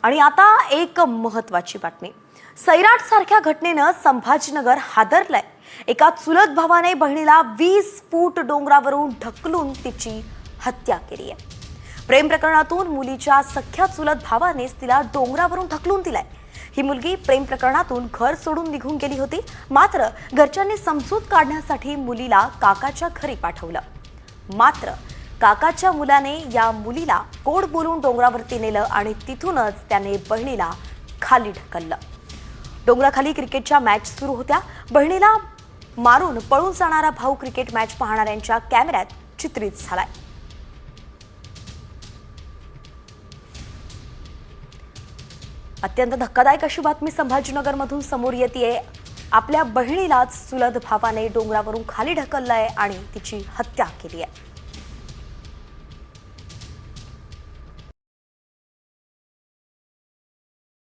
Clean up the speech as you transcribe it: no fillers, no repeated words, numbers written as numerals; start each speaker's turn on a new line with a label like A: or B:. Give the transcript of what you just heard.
A: आणि आता एक महत्त्वाची बातमी। सैराट सारख्या घटनेनं संभाजीनगर हादरलंय। एका चुलत भावाने बहिणीला 20 फूट डोंगरावरून ढकलून तिची हत्या केली आहे। प्रेम प्रकरणातून मुलीच्या सख्या चुलत भावानेच तिला डोंगरावरून ढकलून दिलाय। ही मुलगी प्रेम प्रकरणातून घर सोडून निघून गेली होती, मात्र घरच्यांनी समजूत काढण्यासाठी मुलीला काकाच्या घरी पाठवलं। मात्र काकाच्या मुलाने या मुलीला गोड बोलून डोंगरावरती नेलं आणि तिथूनच त्याने बहिणीला खाली ढकललं। डोंगराखाली क्रिकेटच्या मॅच सुरू होत्या। बहिणीला मारून पळून जाणारा भाऊ क्रिकेट मॅच पाहणाऱ्यांच्या कॅमेऱ्यात चित्रित झालाय। अत्यंत धक्कादायक अशी बातमी संभाजीनगरमधून समोर येतेय। आपल्या बहिणीलाच चुलत भावाने डोंगरावरून खाली ढकललंय आणि तिची हत्या केली आहे।